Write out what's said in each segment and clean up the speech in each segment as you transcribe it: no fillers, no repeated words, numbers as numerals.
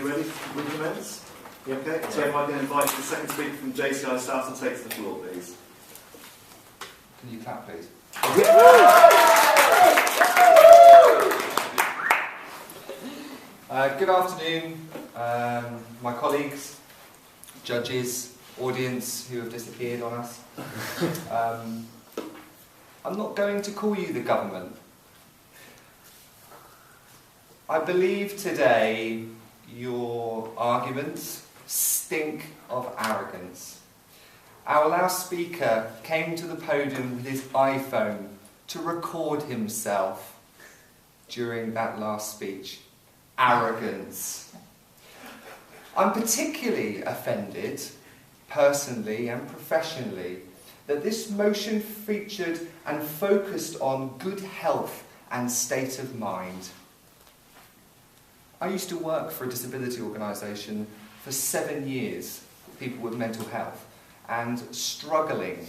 you ready to commence? You okay? So if I can invite the second speaker from JCI South to take to the floor, please. Can you clap, please? Good afternoon, my colleagues, judges, audience who have disappeared on us. I'm not going to call you the government. I believe today your arguments stink of arrogance. Our last speaker came to the podium with his iPhone to record himself during that last speech. Arrogance. I'm particularly offended, personally and professionally, that this motion featured and focused on good health and state of mind. I used to work for a disability organisation for 7 years, people with mental health, and struggling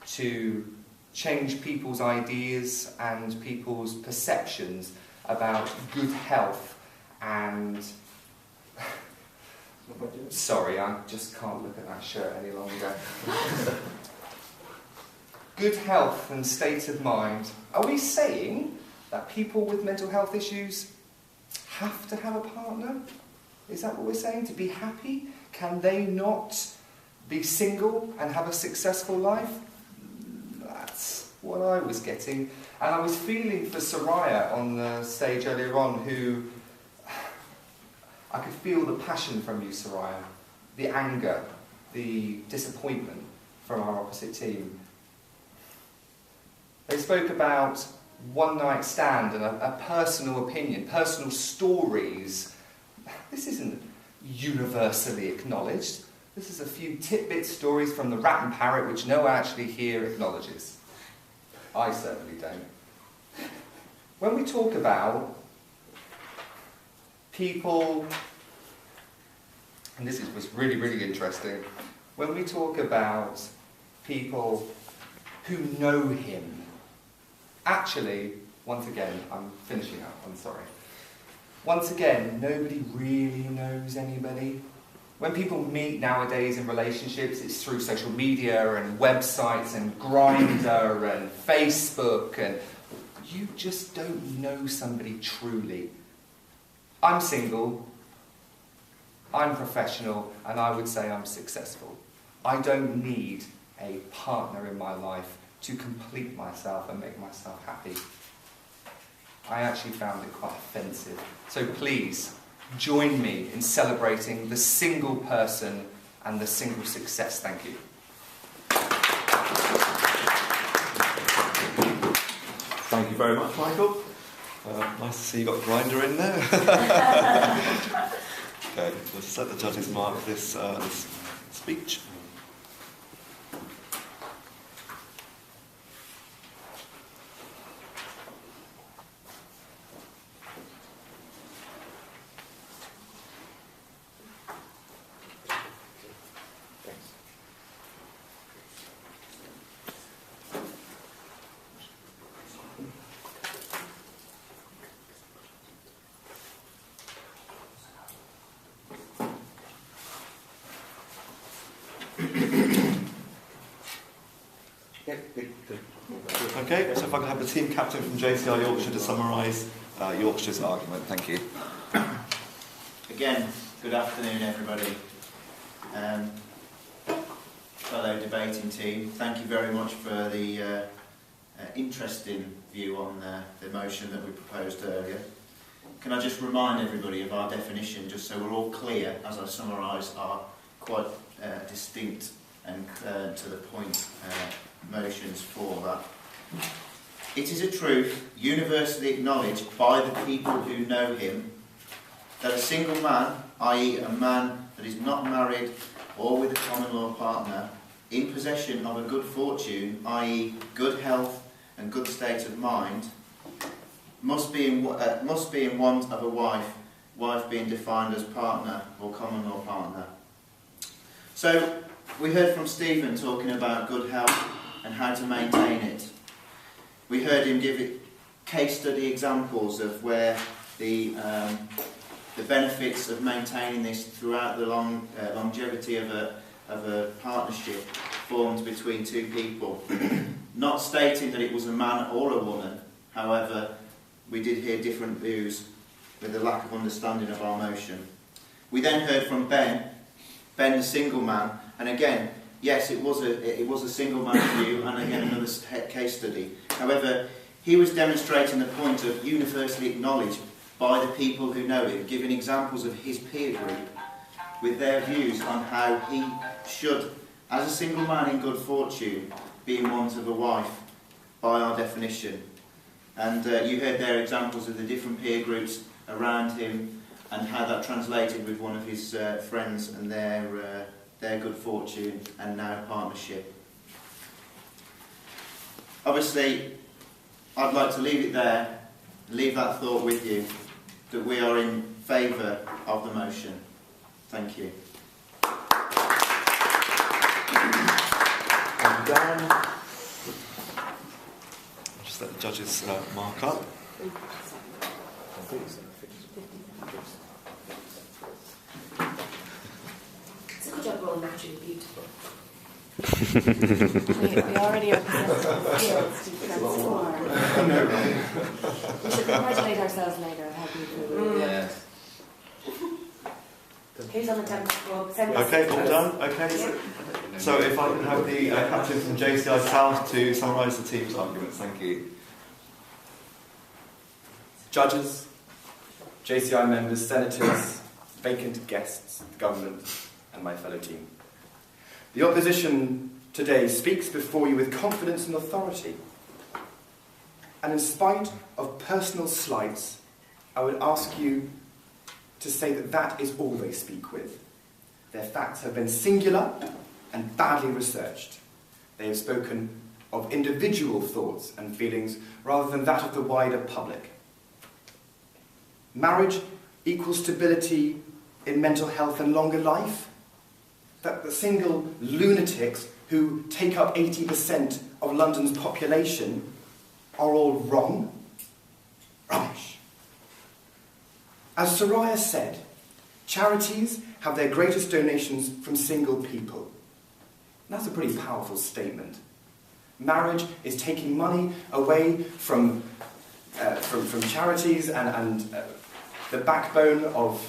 to change people's ideas and people's perceptions about good health and... Sorry, I just can't look at that shirt any longer. Good health and state of mind. Are we saying that people with mental health issues have to have a partner? Is that what we're saying? To be happy? Can they not be single and have a successful life? That's what I was getting. And I was feeling for Soraya on the stage earlier on, who... I could feel the passion from you, Soraya. The anger, the disappointment from our opposite team. They spoke about one-night stand and a personal opinion, personal stories. This isn't universally acknowledged. This is a few tidbit stories from the rat and parrot which no one actually here acknowledges. I certainly don't. When we talk about people, and this was really, really interesting, when we talk about people who know him, actually, once again, I'm finishing up, I'm sorry. Once again, nobody really knows anybody. When people meet nowadays in relationships, it's through social media and websites and Grindr and Facebook, and you just don't know somebody truly. I'm single, I'm professional, and I would say I'm successful. I don't need a partner in my life to complete myself and make myself happy. I actually found it quite offensive. So please, join me in celebrating the single person and the single success. Thank you. Thank you very much, Michael. Nice to see you got Grindr in there. Okay, let's set the judges' mark this speech. Okay, so if I can have the team captain from JCI Yorkshire to summarise Yorkshire's argument. Thank you. Again, good afternoon everybody. Fellow debating team, thank you very much for the interesting view on the motion that we proposed earlier. Can I just remind everybody of our definition, just so we're all clear, as I summarise our quite distinct and to the point motions for that. It is a truth universally acknowledged by the people who know him that a single man, i.e. a man that is not married or with a common law partner, in possession of a good fortune, i.e. good health and good state of mind, must be in want of a wife being defined as partner or common law partner. So we heard from Stephen talking about good health and how to maintain it. We heard him give case study examples of where the the benefits of maintaining this throughout the longevity of a partnership formed between two people. Not stating that it was a man or a woman, however, we did hear different views with the lack of understanding of our motion. We then heard from Ben the single man, and again, yes, it was a single man view, and again another case study. However, he was demonstrating the point of universally acknowledged by the people who know him, giving examples of his peer group with their views on how he should, as a single man in good fortune, be in want of a wife, by our definition. And you heard their examples of the different peer groups around him and how that translated with one of his friends and their good fortune and now partnership. Obviously, I'd like to leave it there, leave that thought with you, that we are in favour of the motion. Thank you. Thank you, Dan. Just let the judges mark up. It's a good job we're all naturally beautiful. we already are possessed with skills to transform. We should congratulate ourselves later on how beautiful we are. Yes. Who's on the 10th club? Send us Okay, all photos. done? Okay, so if I can have the captain from JCI South to summarise the team's arguments, thank you. Judges, JCI members, senators, vacant guests, the government, and my fellow team. The opposition today speaks before you with confidence and authority. And in spite of personal slights, I would ask you to say that that is all they speak with. Their facts have been singular and badly researched. They have spoken of individual thoughts and feelings rather than that of the wider public. Marriage equals stability in mental health and longer life? That the single lunatics who take up 80% of London's population are all wrong? Rubbish. As Soraya said, charities have their greatest donations from single people. And that's a pretty powerful statement. Marriage is taking money away from charities and the backbone of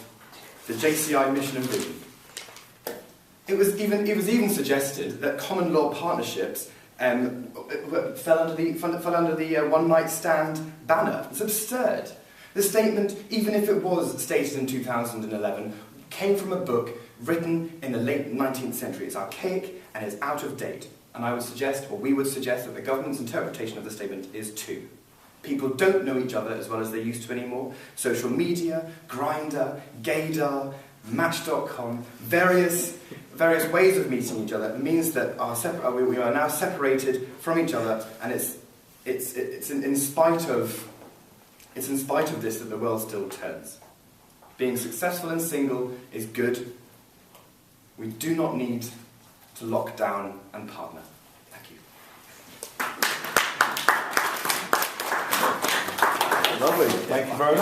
the JCI mission and vision. It was even suggested that common law partnerships fell under the one night stand banner. It's absurd. The statement, even if it was stated in 2011, came from a book written in the late 19th century. It's archaic and it's out of date. And I would suggest, or we would suggest, that the government's interpretation of the statement is too. People don't know each other as well as they used to anymore. Social media, Grindr, Gaydar, Match.com, various ways of meeting each other means that we are now separated from each other, and it's in spite of this that the world still turns. Being successful and single is good. We do not need to lock down and partner. Thank you. Lovely, thank you very much.